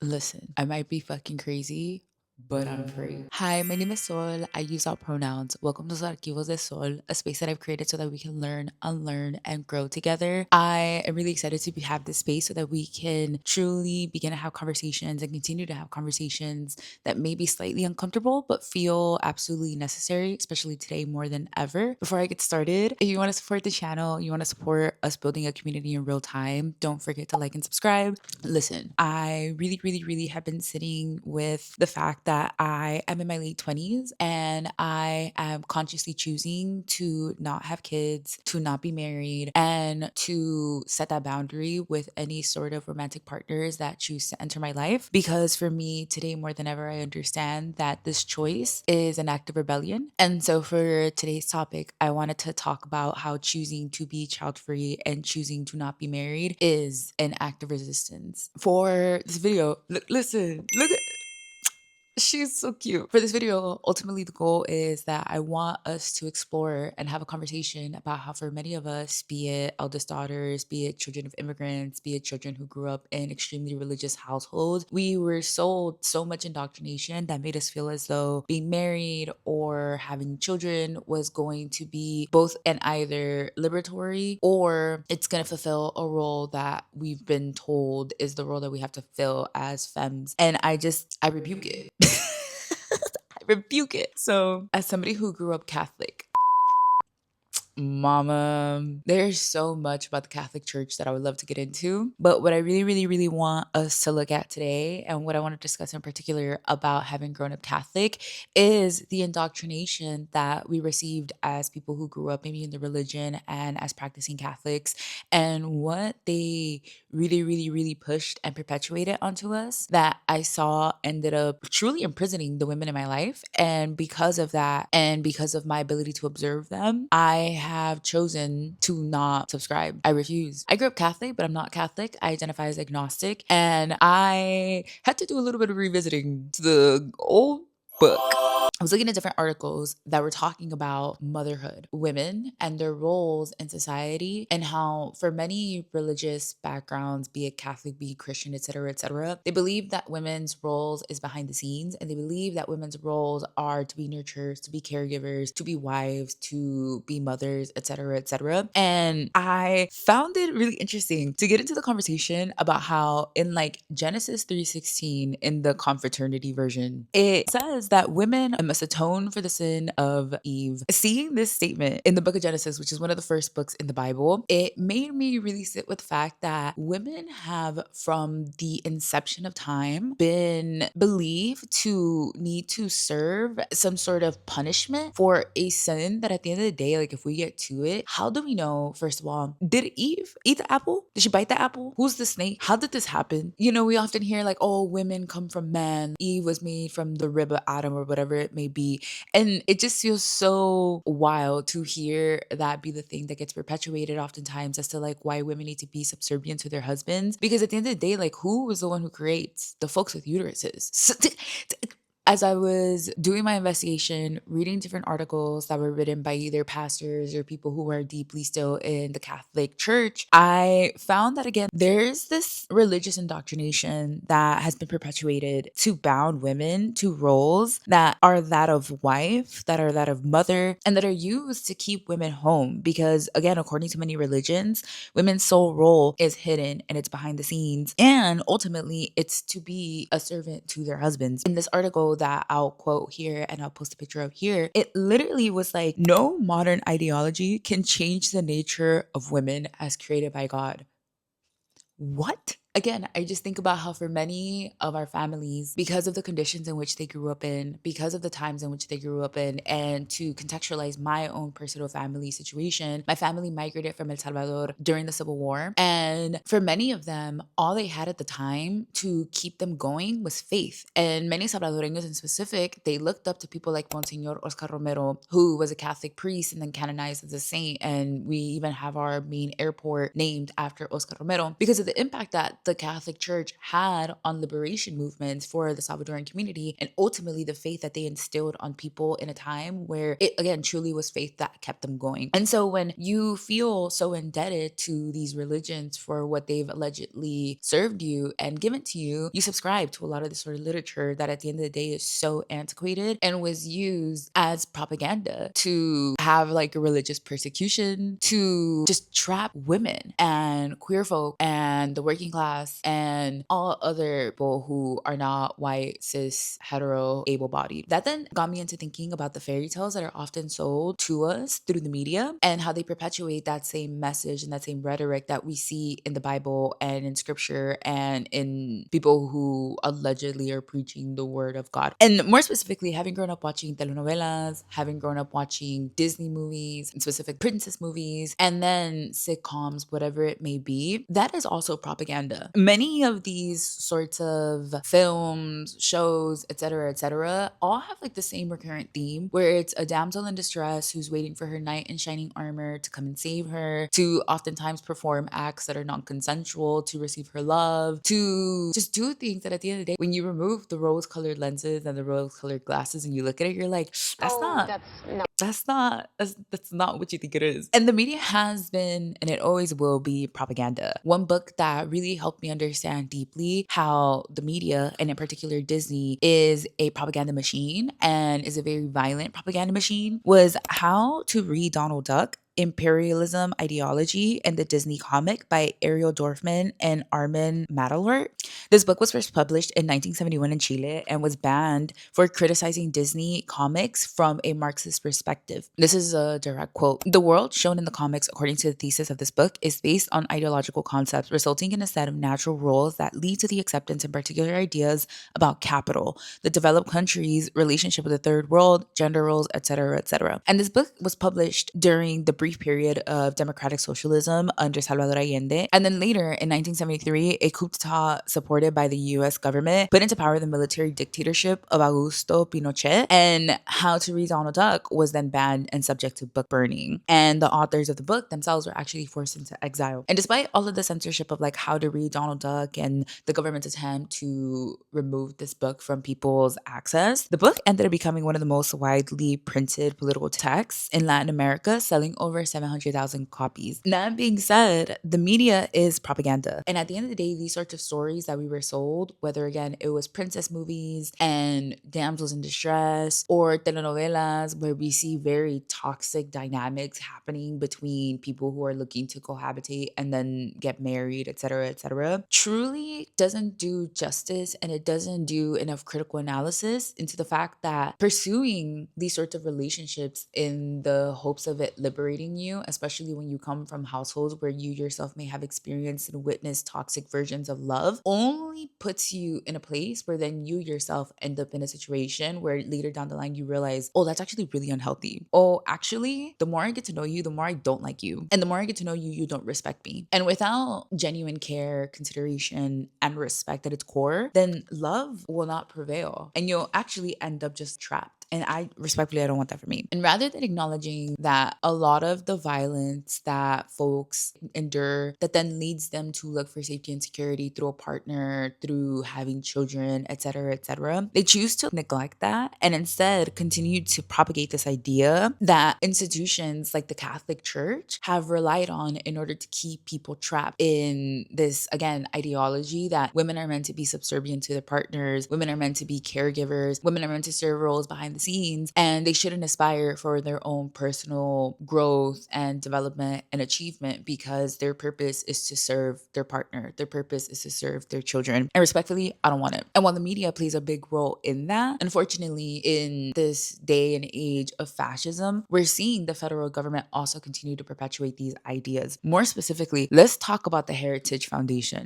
Listen, I might be fucking crazy, but I'm free. Hi, my name is Sol. I use all pronouns. Welcome to los Archivos de Sol, a space that I've created so that we can learn, unlearn, and grow together. I am really excited to have this space so that we can truly begin to have conversations and continue to have conversations that may be slightly uncomfortable, but feel absolutely necessary, especially today more than ever. Before I get started, if you want to support the channel, you want to support us building a community in real time, don't forget to like and subscribe. Listen, I really have been sitting with the fact that I am in my late 20s and I am consciously choosing to not have kids, to not be married, and to set that boundary with any sort of romantic partners that choose to enter my life. Because for me, today more than ever, I understand that this choice is an act of rebellion. And so for today's topic, I wanted to talk about how choosing to be child free and choosing to not be married is an act of resistance. For this video, listen, look at she's so cute. For this video, ultimately, the goal is that I want us to explore and have a conversation about how, for many of us, be it eldest daughters, be it children of immigrants, be it children who grew up in extremely religious households, we were sold so much indoctrination that made us feel as though being married or having children was going to be both and either liberatory or it's going to fulfill a role that we've been told is the role that we have to fill as femmes. And I rebuke it. I rebuke it. So, as somebody who grew up Catholic, mama, there's so much about the Catholic Church that I would love to get into. But what I really want us to look at today, and what I want to discuss in particular about having grown up Catholic, is the indoctrination that we received as people who grew up maybe in the religion and as practicing Catholics, and what they really pushed and perpetuated onto us that I saw ended up truly imprisoning the women in my life. And because of that, and because of my ability to observe them, I have chosen to not subscribe. I refuse. I grew up Catholic, but I'm not Catholic. I identify as agnostic. And I had to do a little bit of revisiting to the old book. I was looking at different articles that were talking about motherhood, women, and their roles in society, and how for many religious backgrounds, be it Catholic, be it Christian, etc., they believe that women's roles is behind the scenes, and they believe that women's roles are to be nurturers, to be caregivers, to be wives, to be mothers, etc. And I found it really interesting to get into the conversation about how in like Genesis 3:16 in the confraternity version, it says that women must atone for the sin of Eve. Seeing this statement in the book of Genesis, which is one of the first books in the Bible, it made me really sit with the fact that women have, from the inception of time, been believed to need to serve some sort of punishment for a sin that at the end of the day, like if we get to it, how do we know, first of all, did Eve eat the apple? Did she bite the apple? Who's the snake? How did this happen? You know, we often hear like, oh, women come from men. Eve was made from the rib of Adam or whatever it may be. And it just feels so wild to hear that be the thing that gets perpetuated oftentimes as to like why women need to be subservient to their husbands. Because at the end of the day, like who was the one who creates the folks with uteruses? As I was doing my investigation, reading different articles that were written by either pastors or people who are deeply still in the Catholic Church, I found that again, there's this religious indoctrination that has been perpetuated to bound women to roles that are that of wife, that are that of mother, and that are used to keep women home. Because again, according to many religions, women's sole role is hidden and it's behind the scenes. And ultimately, it's to be a servant to their husbands. In this article that I'll quote here and I'll post a picture of here, it literally was like, no modern ideology can change the nature of women as created by God. What? Again, I just think about how for many of our families, because of the conditions in which they grew up in, because of the times in which they grew up in, and to contextualize my own personal family situation, my family migrated from El Salvador during the Civil War. And for many of them, all they had at the time to keep them going was faith. And many Salvadoreños in specific, they looked up to people like Monsignor Oscar Romero, who was a Catholic priest and then canonized as a saint. And we even have our main airport named after Oscar Romero because of the impact that the Catholic Church had on liberation movements for the Salvadoran community, and ultimately the faith that they instilled on people in a time where it, again, truly was faith that kept them going. And so when you feel so indebted to these religions for what they've allegedly served you and given to you, you subscribe to a lot of this sort of literature that at the end of the day is so antiquated and was used as propaganda to have like a religious persecution, to just trap women and queer folk and the working class and all other people who are not white, cis, hetero, able-bodied. That then got me into thinking about the fairy tales that are often sold to us through the media and how they perpetuate that same message and that same rhetoric that we see in the Bible and in scripture and in people who allegedly are preaching the word of God. And more specifically, having grown up watching telenovelas, having grown up watching Disney movies, and specific princess movies, and then sitcoms, whatever it may be, that is also propaganda. Many of these sorts of films, shows, etc., all have like the same recurrent theme where it's a damsel in distress who's waiting for her knight in shining armor to come and save her, to oftentimes perform acts that are non-consensual, to receive her love, to just do things that at the end of the day, when you remove the rose-colored lenses and the rose-colored glasses and you look at it, you're like, that's not what you think it is. And the media has been, and it always will be, propaganda. One book that really helped me understand deeply how the media, and in particular Disney, is a propaganda machine and is a very violent propaganda machine was How to Read Donald Duck: Imperialism, Ideology, and the Disney Comic by Ariel Dorfman and Armin Matalort. This book was first published in 1971 in Chile and was banned for criticizing Disney comics from a Marxist perspective. This is a direct quote. The world shown in the comics, according to the thesis of this book, is based on ideological concepts resulting in a set of natural rules that lead to the acceptance of particular ideas about capital, the developed countries' relationship with the third world, gender roles, etc. And this book was published during the brief period of democratic socialism under Salvador Allende. And then later in 1973, a coup d'etat supported by the US government put into power the military dictatorship of Augusto Pinochet. And How to Read Donald Duck was then banned and subject to book burning. And the authors of the book themselves were actually forced into exile. And despite all of the censorship of like How to Read Donald Duck and the government's attempt to remove this book from people's access, the book ended up becoming one of the most widely printed political texts in Latin America, selling over 700,000 copies. That being said, the media is propaganda. And at the end of the day, these sorts of stories that we were sold, whether again it was princess movies and damsels in distress or telenovelas where we see very toxic dynamics happening between people who are looking to cohabitate and then get married, etc., truly doesn't do justice, and it doesn't do enough critical analysis into the fact that pursuing these sorts of relationships in the hopes of it liberating you, especially when you come from households where you yourself may have experienced and witnessed toxic versions of love, only puts you in a place where then you yourself end up in a situation where later down the line you realize, oh, that's actually really unhealthy. Oh, actually, the more I get to know you, the more I don't like you. And the more I get to know you, you don't respect me. And without genuine care, consideration, and respect at its core, then love will not prevail. And you'll actually end up just trapped. And I don't want that for me. And rather than acknowledging that a lot of the violence that folks endure that then leads them to look for safety and security through a partner, through having children, etc., they choose to neglect that and instead continue to propagate this idea that institutions like the Catholic Church have relied on in order to keep people trapped in this, again, ideology that women are meant to be subservient to their partners, women are meant to be caregivers, women are meant to serve roles behind the scenes, and they shouldn't aspire for their own personal growth and development and achievement because their purpose is to serve their partner. Their purpose is to serve their children. And respectfully, I don't want it. And while the media plays a big role in that, unfortunately, in this day and age of fascism, we're seeing the federal government also continue to perpetuate these ideas. More specifically, let's talk about the Heritage Foundation.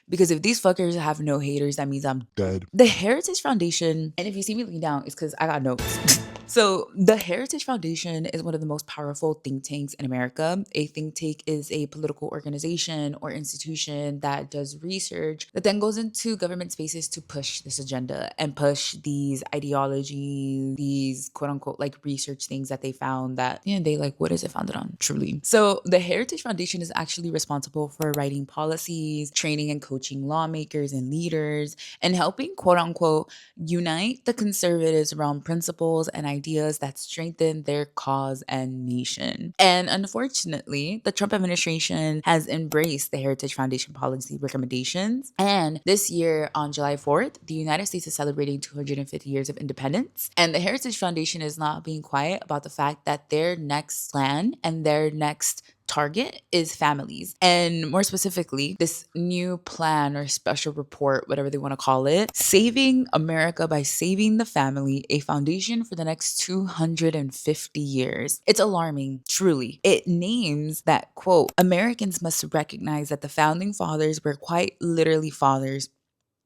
Because if these fuckers have no haters, that means I'm dead. The Heritage Foundation, and if you see me looking down, it's because I got notes. So, the Heritage Foundation is one of the most powerful think tanks in America. A think tank is a political organization or institution that does research that then goes into government spaces to push this agenda and push these ideologies, these quote unquote like research things that they found that, they like, what is it founded on truly? So, the Heritage Foundation is actually responsible for writing policies, training and coaching lawmakers and leaders, and helping quote unquote unite the conservatives around principles and ideas that strengthen their cause and nation. And unfortunately, the Trump administration has embraced the Heritage Foundation policy recommendations. And this year, on July 4th, the United States is celebrating 250 years of independence. And the Heritage Foundation is not being quiet about the fact that their next plan and their next target is families. And more specifically, this new plan or special report, whatever they want to call it, Saving America by Saving the Family, a foundation for the next 250 years. It's alarming, truly. It names that, quote, Americans must recognize that the founding fathers were quite literally fathers.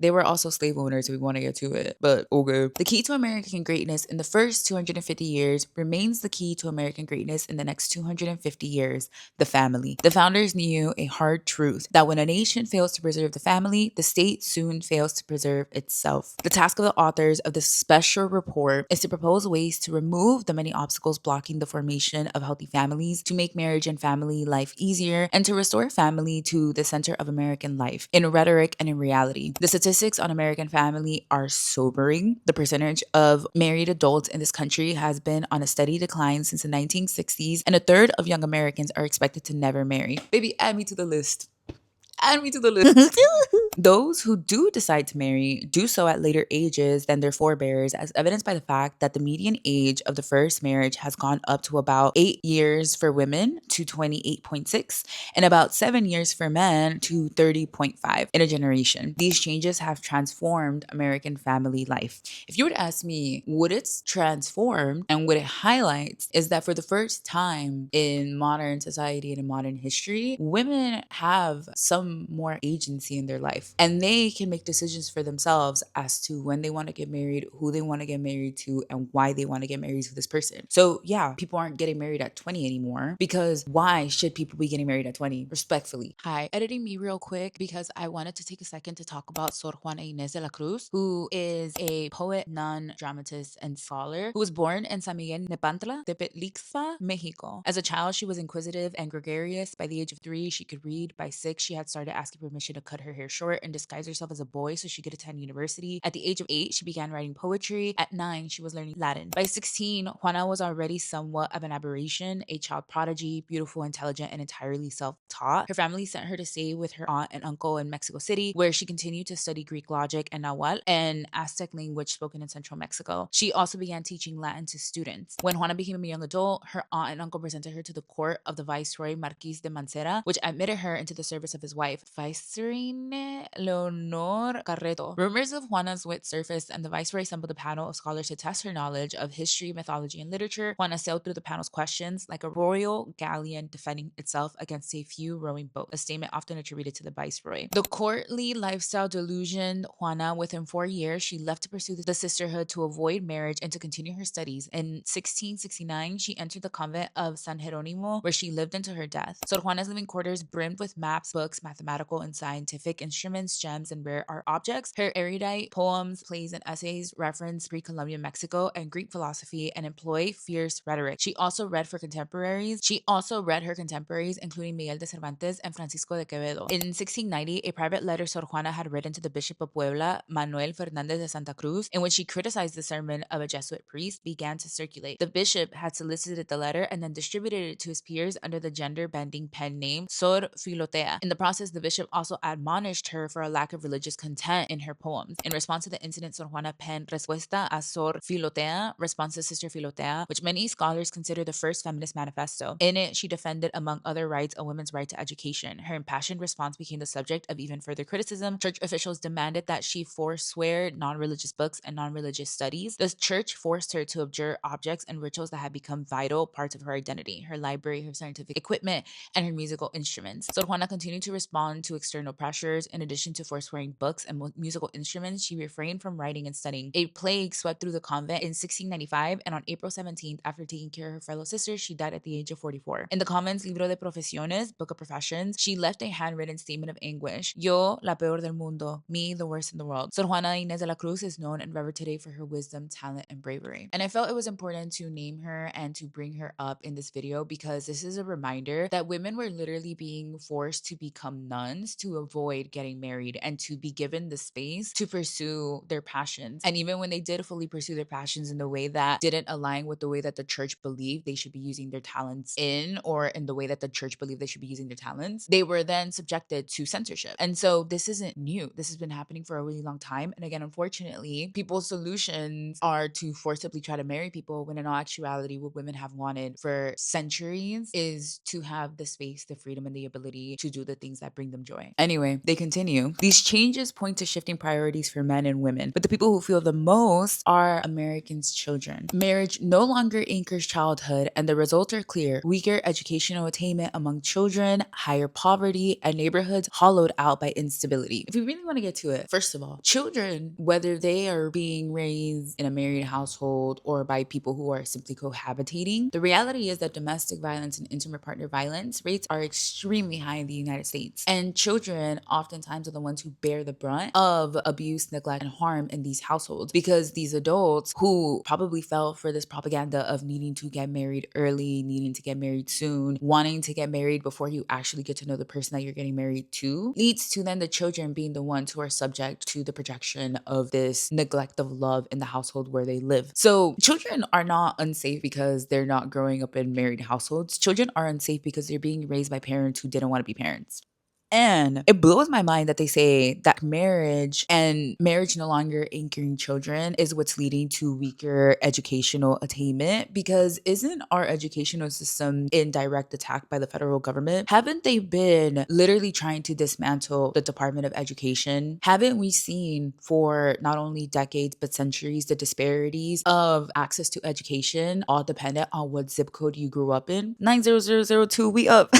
They were also slave owners if we want to get to it, but okay. The key to American greatness in the first 250 years remains the key to American greatness in the next 250 years, the family. The founders knew a hard truth that when a nation fails to preserve the family, the state soon fails to preserve itself. The task of the authors of this special report is to propose ways to remove the many obstacles blocking the formation of healthy families, to make marriage and family life easier, and to restore family to the center of American life in rhetoric and in reality. The statistics on American family are sobering. The percentage of married adults in this country has been on a steady decline since the 1960s, and a third of young Americans are expected to never marry. Baby, add me to the list. Add me to the list. Those who do decide to marry do so at later ages than their forebears, as evidenced by the fact that the median age of the first marriage has gone up to about 8 years for women to 28.6, and about 7 years for men to 30.5 in a generation. These changes have transformed American family life. If you were to ask me, what it's transformed and what it highlights is that for the first time in modern society and in modern history, women have some more agency in their life, and they can make decisions for themselves as to when they want to get married, who they want to get married to, and why they want to get married to this person. So yeah, people aren't getting married at 20 anymore, because why should people be getting married at 20? Respectfully. Hi, editing me real quick because I wanted to take a second to talk about Sor Juana Inés de la Cruz, who is a poet, nun, dramatist, and scholar who was born in San Miguel Nepantla, Tepetlixpa, Mexico. As a child, she was inquisitive and gregarious. By the age of 3, she could read. By 6, she had started asking permission to cut her hair short and disguise herself as a boy so she could attend university. At the age of 8, she began writing poetry. At 9, she was learning Latin. By 16, Juana was already somewhat of an aberration, a child prodigy, beautiful, intelligent, and entirely self-taught. Her family sent her to stay with her aunt and uncle in Mexico City, where she continued to study Greek logic and Nahuatl, an Aztec language spoken in central Mexico. She also began teaching Latin to students. When Juana became a young adult, her aunt and uncle presented her to the court of the Viceroy Marquis de Mancera, which admitted her into the service of his wife, Viceroy Leonor Carreto. Rumors of Juana's wit surfaced, and the Viceroy assembled a panel of scholars to test her knowledge of history, mythology, and literature. Juana sailed through the panel's questions like a royal galleon defending itself against a few rowing boats, a statement often attributed to the Viceroy. The courtly lifestyle delusioned Juana. Within 4 years, she left to pursue the sisterhood to avoid marriage and to continue her studies. In 1669, she entered the convent of San Jeronimo, where she lived until her death. Sor Juana's living quarters brimmed with maps, books, mathematical and scientific instruments, gems, and rare art objects. Her erudite poems, plays, and essays reference pre-Columbian Mexico and Greek philosophy and employ fierce rhetoric. She also read her contemporaries, including Miguel de Cervantes and Francisco de Quevedo. In 1690, a private letter Sor Juana had written to the Bishop of Puebla, Manuel Fernandez de Santa Cruz, in which she criticized the sermon of a Jesuit priest, began to circulate. The bishop had solicited the letter and then distributed it to his peers under the gender-bending pen name Sor Filotea. In the process, the bishop also admonished her for a lack of religious content in her poems. In response to the incident, Sor Juana penned Respuesta a Sor Filotea, Response to Sister Filotea, which many scholars consider the first feminist manifesto. In it, she defended, among other rights, a woman's right to education. Her impassioned response became the subject of even further criticism. Church officials demanded that she forswear non-religious books and non-religious studies. The church forced her to abjure objects and rituals that had become vital parts of her identity: her library, her scientific equipment, and her musical instruments. Sor Juana continued to respond to external pressures. In addition to forswearing books and musical instruments, she refrained from writing and studying. A plague swept through the convent in 1695, and on April 17th, after taking care of her fellow sisters, she died at the age of 44. In the convent's Libro de Profesiones, Book of Professions, she left a handwritten statement of anguish. Yo, la peor del mundo, me, the worst in the world. Sor Juana Inés de la Cruz is known and revered today for her wisdom, talent, and bravery. And I felt it was important to name her and to bring her up in this video because this is a reminder that women were literally being forced to become nuns to avoid getting married and to be given the space to pursue their passions. And even when they did fully pursue their passions in the way that didn't align with the way that the church believed they should be using their talents in, or in the way that the church believed they should be using their talents, they were then subjected to censorship. And so this isn't new. This has been happening for a really long time. And again, unfortunately, people's solutions are to forcibly try to marry people when in all actuality, what women have wanted for centuries is to have the space, the freedom, and the ability to do the things that bring them joy. Anyway, they continue. These changes point to shifting priorities for men and women, but the people who feel the most are Americans' children. Marriage no longer anchors childhood, and the results are clear. Weaker educational attainment among children, higher poverty, and neighborhoods hollowed out by instability. If we really want to get to it, first of all, children, whether they are being raised in a married household or by people who are simply cohabitating, the reality is that domestic violence and intimate partner violence rates are extremely high in the United States. And children oftentimes are the ones who bear the brunt of abuse, neglect, and harm in these households because these adults who probably fell for this propaganda of needing to get married early, needing to get married soon, wanting to get married before you actually get to know the person that you're getting married to, leads to then the children being the ones who are subject to the projection of this neglect of love in the household where they live. So children are not unsafe because they're not growing up in married households. Children are unsafe because they're being raised by parents who didn't want to be parents. And it blows my mind that they say that marriage and marriage no longer anchoring children is what's leading to weaker educational attainment, because isn't our educational system in direct attack by the federal government? Haven't they been literally trying to dismantle the Department of Education? Haven't we seen for not only decades but centuries the disparities of access to education all dependent on what zip code you grew up in? 90002, we up.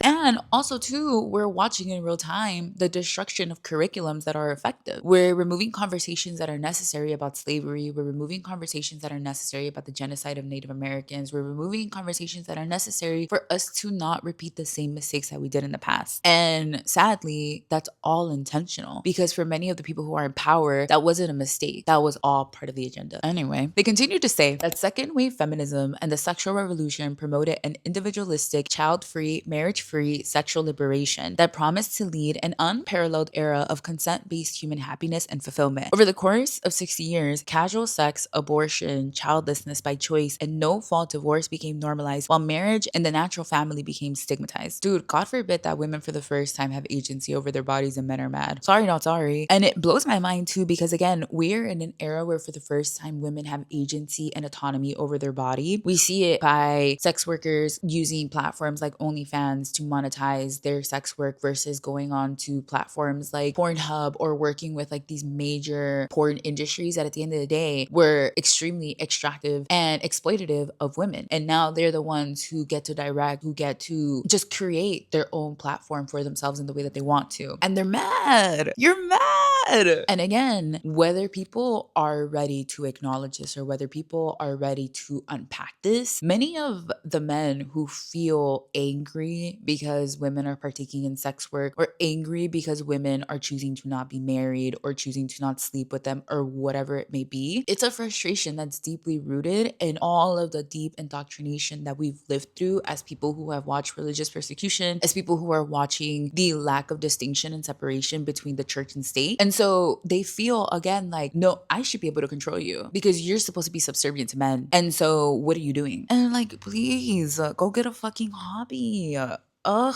And also, too, we're watching in real time the destruction of curriculums that are effective. We're removing conversations that are necessary about slavery. We're removing conversations that are necessary about the genocide of Native Americans. We're removing conversations that are necessary for us to not repeat the same mistakes that we did in the past. And sadly, that's all intentional because for many of the people who are in power, that wasn't a mistake. That was all part of the agenda. Anyway, they continue to say that second wave feminism and the sexual revolution promoted an individualistic, child-free, marriage-free sexual liberation that promised to lead an unparalleled era of consent-based human happiness and fulfillment. Over the course of 60 years, casual sex, abortion, childlessness by choice, and no-fault divorce became normalized, while marriage and the natural family became stigmatized. Dude, God forbid that women for the first time have agency over their bodies and men are mad. Sorry, not sorry. And it blows my mind too because again, we're in an era where for the first time women have agency and autonomy over their body. We see it by sex workers using platforms like OnlyFans to monetize their sex work versus going on to platforms like Pornhub or working with like these major porn industries that at the end of the day were extremely extractive and exploitative of women. And now they're the ones who get to direct, who get to just create their own platform for themselves in the way that they want to. And they're mad. You're mad. And again, whether people are ready to acknowledge this or whether people are ready to unpack this, many of the men who feel angry because women are partaking in sex work or angry because women are choosing to not be married or choosing to not sleep with them or whatever it may be, it's a frustration that's deeply rooted in all of the deep indoctrination that we've lived through as people who have watched religious persecution, as people who are watching the lack of distinction and separation between the church and state. And so they feel again like, no, I should be able to control you because you're supposed to be subservient to men. And so what are you doing? And like, please go get a fucking hobby. Ugh,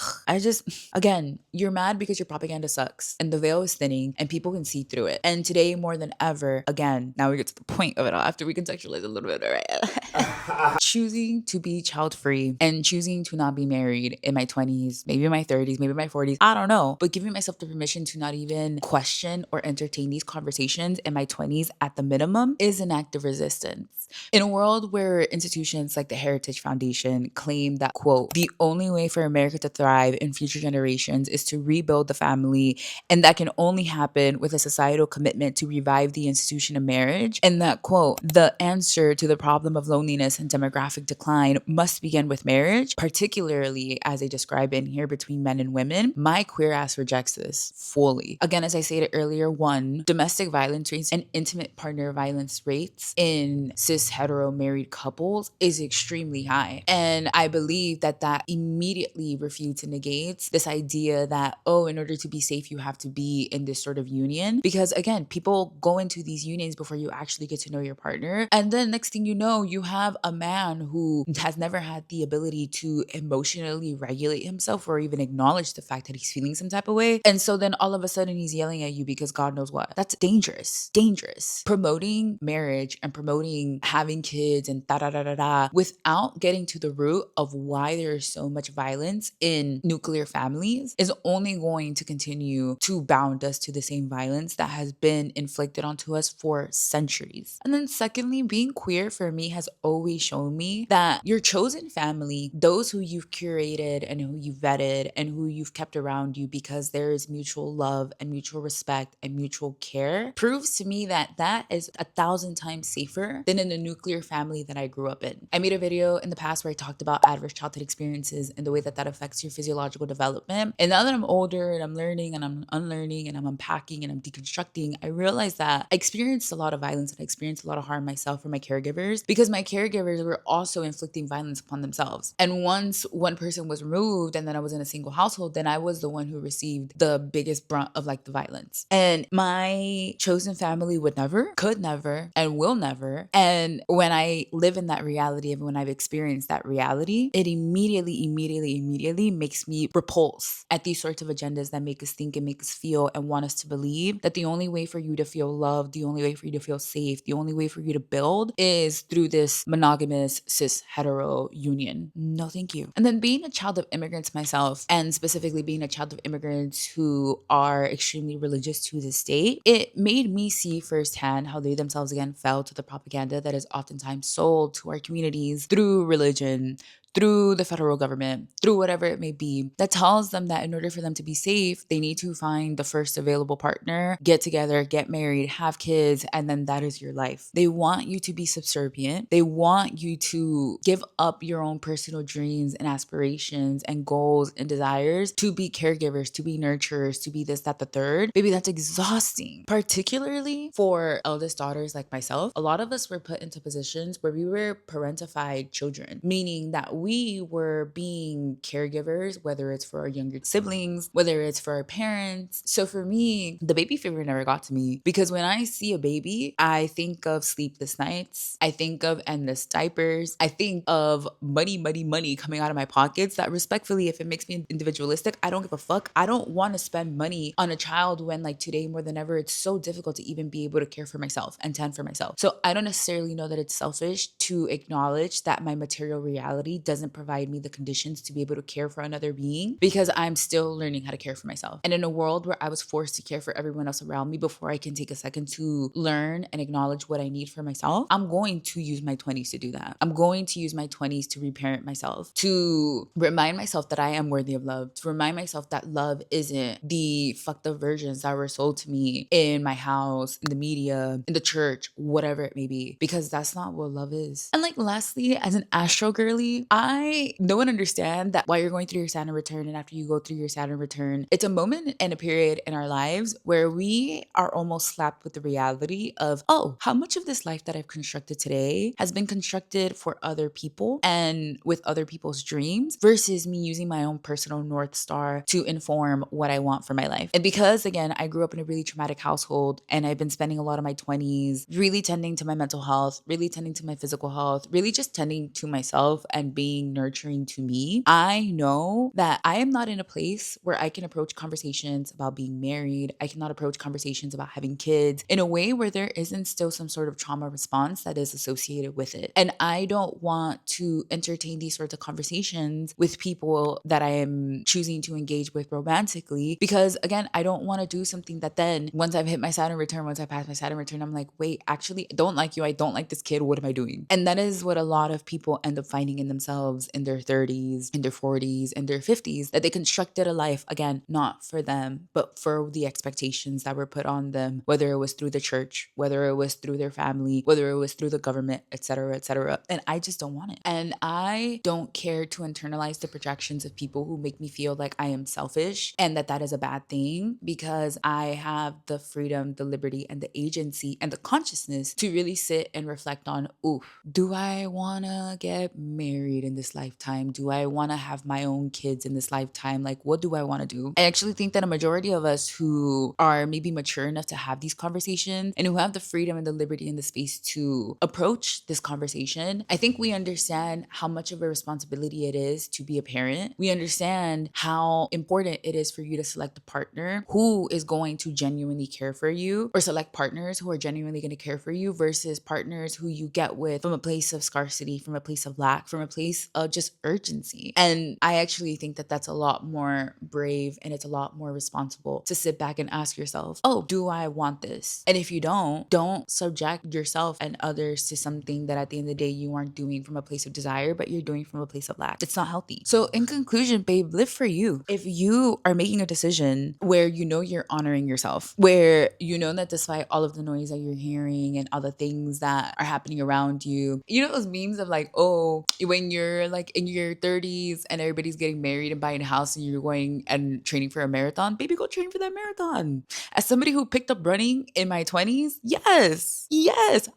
again, you're mad because your propaganda sucks and the veil is thinning and people can see through it. And today more than ever, again, now we get to the point of it all after we contextualize a little bit, all right? Choosing to be child-free and choosing to not be married in my 20s, maybe my 30s, maybe my 40s, I don't know, but giving myself the permission to not even question or entertain these conversations in my 20s at the minimum is an act of resistance. In a world where institutions like the Heritage Foundation claim that, quote, the only way for America to thrive in future generations is to rebuild the family, and that can only happen with a societal commitment to revive the institution of marriage. And that quote, the answer to the problem of loneliness and demographic decline must begin with marriage, particularly as they describe in here between men and women. My queer ass rejects this fully. Again, as I stated earlier, one, domestic violence rates and intimate partner violence rates in cis hetero married couples is extremely high. And I believe that that immediately refutes and negates this idea that, oh, in order to be safe, you have to be in this sort of union. Because again, people go into these unions before you actually get to know your partner. And then next thing you know, you have a man who has never had the ability to emotionally regulate himself or even acknowledge the fact that he's feeling some type of way. And so then all of a sudden he's yelling at you because God knows what. That's dangerous. Dangerous. Promoting marriage and promoting having kids and da da da da da without getting to the root of why there is so much violence in nuclear families is only going to continue to bound us to the same violence that has been inflicted onto us for centuries. And then secondly, being queer for me has always shown me that your chosen family, those who you've curated and who you've vetted and who you've kept around you because there is mutual love and mutual respect and mutual care, proves to me that that is 1,000 times safer than in the nuclear family that I grew up in. I made a video in the past where I talked about adverse childhood experiences and the way that that affects your physiological development. And now that I'm older and I'm learning and I'm unlearning and I'm unpacking and I'm deconstructing, I realized that I experienced a lot of violence and I experienced a lot of harm myself from my caregivers because my caregivers were also inflicting violence upon themselves. And once one person was removed and then I was in a single household, then I was the one who received the biggest brunt of like the violence. And my chosen family would never, could never, and will never. And when I live in that reality and when I've experienced that reality, it immediately makes me repulse at these sorts of agendas that make us think and make us feel and want us to believe that the only way for you to feel loved, the only way for you to feel safe, the only way for you to build is through this monogamous cis hetero union. No, thank you. And then being a child of immigrants myself, and specifically being a child of immigrants who are extremely religious to this day, it made me see firsthand how they themselves again fell to the propaganda that is oftentimes sold to our communities through religion, through the federal government, through whatever it may be, that tells them that in order for them to be safe, they need to find the first available partner, get together, get married, have kids, and then that is your life. They want you to be subservient. They want you to give up your own personal dreams and aspirations and goals and desires to be caregivers, to be nurturers, to be this, that, the third. Baby, that's exhausting. Particularly for eldest daughters like myself, a lot of us were put into positions where we were parentified children, meaning that we were being caregivers, whether it's for our younger siblings, whether it's for our parents. So for me, the baby fever never got to me because when I see a baby, I think of sleepless nights. I think of endless diapers. I think of money coming out of my pockets that respectfully, if it makes me individualistic, I don't give a fuck. I don't want to spend money on a child when like today more than ever, it's so difficult to even be able to care for myself and tend for myself. So I don't necessarily know that it's selfish to acknowledge that my material reality doesn't provide me the conditions to be able to care for another being because I'm still learning how to care for myself. And in a world where I was forced to care for everyone else around me before I can take a second to learn and acknowledge what I need for myself, I'm going to use my 20s to do that. I'm going to use my 20s to reparent myself, to remind myself that I am worthy of love, to remind myself that love isn't the fucked up versions that were sold to me in my house, in the media, in the church, whatever it may be, because that's not what love is. And like lastly, as an astro girly, I know and understand that while you're going through your Saturn return and after you go through your Saturn return, it's a moment and a period in our lives where we are almost slapped with the reality of, oh, how much of this life that I've constructed today has been constructed for other people and with other people's dreams versus me using my own personal North Star to inform what I want for my life. And because again, I grew up in a really traumatic household and I've been spending a lot of my 20s really tending to my mental health, really tending to my physical health, really just tending to myself and being nurturing to me, I know that I am not in a place where I can approach conversations about being married. I cannot approach conversations about having kids in a way where there isn't still some sort of trauma response that is associated with it. And I don't want to entertain these sorts of conversations with people that I am choosing to engage with romantically because again, I don't want to do something that then once I've hit my Saturn return, once I pass my Saturn return, I'm like, wait, actually, I don't like you. I don't like this kid. What am I doing? And that is what a lot of people end up finding in themselves themselves in their 30s, in their 40s, in their 50s, that they constructed a life, again, not for them, but for the expectations that were put on them, whether it was through the church, whether it was through their family, whether it was through the government, etc., etc. And I just don't want it. And I don't care to internalize the projections of people who make me feel like I am selfish and that is a bad thing, because I have the freedom, the liberty, and the agency and the consciousness to really sit and reflect on, oof, do I want to get married in this lifetime? Do I want to have my own kids in this lifetime? Like, what do I want to do? I actually think that a majority of us who are maybe mature enough to have these conversations and who have the freedom and the liberty and the space to approach this conversation, I think we understand how much of a responsibility it is to be a parent. We understand how important it is for you to select a partner who is going to genuinely care for you, or select partners who are genuinely going to care for you versus partners who you get with from a place of scarcity, from a place of lack, from a place of just urgency. And I actually think that that's a lot more brave and it's a lot more responsible to sit back and ask yourself, oh, do I want this? And if you don't subject yourself and others to something that at the end of the day you aren't doing from a place of desire, but you're doing from a place of lack. It's not healthy. So in conclusion, babe, live for you. If you are making a decision where you know you're honoring yourself, where you know that despite all of the noise that you're hearing and all the things that are happening around you, you know those memes of like, oh, when you're like in your 30s and everybody's getting married and buying a house and you're going and training for a marathon, baby, go train for that marathon. As somebody who picked up running in my 20s, yes,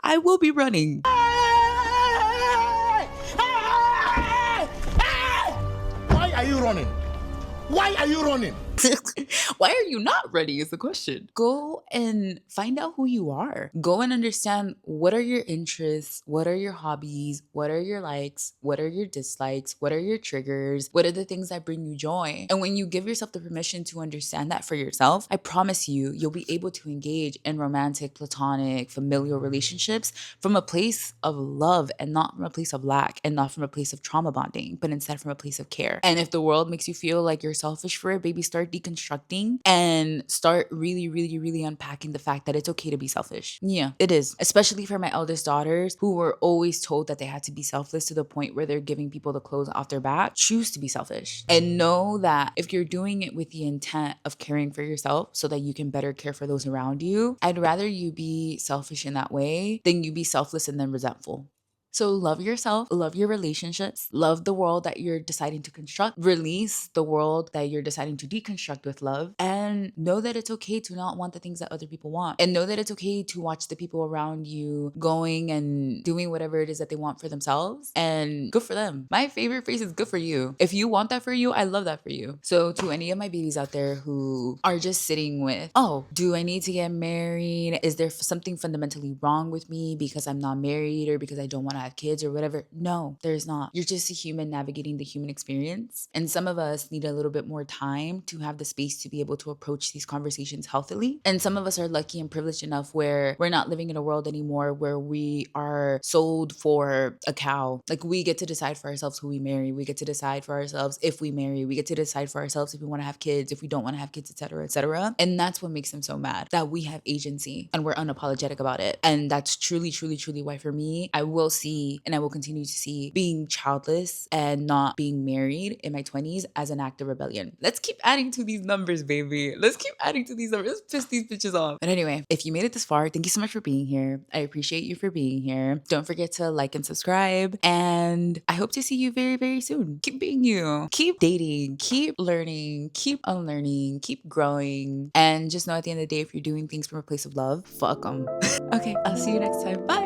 I will be running. Why are you running? Why are you running? Why are you not ready is the question. Go and find out who you are. Go and understand what are your interests, what are your hobbies, what are your likes, what are your dislikes, what are your triggers, what are the things that bring you joy. And when you give yourself the permission to understand that for yourself, I promise you'll be able to engage in romantic, platonic, familial relationships from a place of love and not from a place of lack, and not from a place of trauma bonding, but instead from a place of care. And if the world makes you feel like you're selfish for it, baby, start deconstructing and start really unpacking the fact that it's okay to be selfish. Yeah, it is. Especially for my eldest daughters who were always told that they had to be selfless to the point where they're giving people the clothes off their back. Choose to be selfish and know that if you're doing it with the intent of caring for yourself so that you can better care for those around you, I'd rather you be selfish in that way than you be selfless and then resentful. So love yourself, love your relationships, love the world that you're deciding to construct, release the world that you're deciding to deconstruct with love, and know that it's okay to not want the things that other people want. And know that it's okay to watch the people around you going and doing whatever it is that they want for themselves, and good for them. My favorite phrase is good for you. If you want that for you, I love that for you. So to any of my babies out there who are just sitting with, oh, do I need to get married? Is there something fundamentally wrong with me because I'm not married or because I don't want to have kids or whatever? No, there's not. You're just a human navigating the human experience. And some of us need a little bit more time to have the space to be able to approach these conversations healthily. And some of us are lucky and privileged enough where we're not living in a world anymore where we are sold for a cow. Like, we get to decide for ourselves who we marry. We get to decide for ourselves if we marry. We get to decide for ourselves if we want to have kids, if we don't want to have kids, etc., etc. And that's what makes them so mad, that we have agency and we're unapologetic about it. And that's truly why, for me, I will see and I will continue to see being childless and not being married in my 20s as an act of rebellion. Let's keep adding to these numbers, baby. Let's keep adding to these numbers. Let's piss these bitches off. But anyway, if you made it this far, thank you so much for being here. I appreciate you for being here. Don't forget to like and subscribe. And I hope to see you very soon. Keep being you. Keep dating. Keep learning. Keep unlearning. Keep growing. And just know at the end of the day, if you're doing things from a place of love, fuck them. Okay, I'll see you next time. Bye.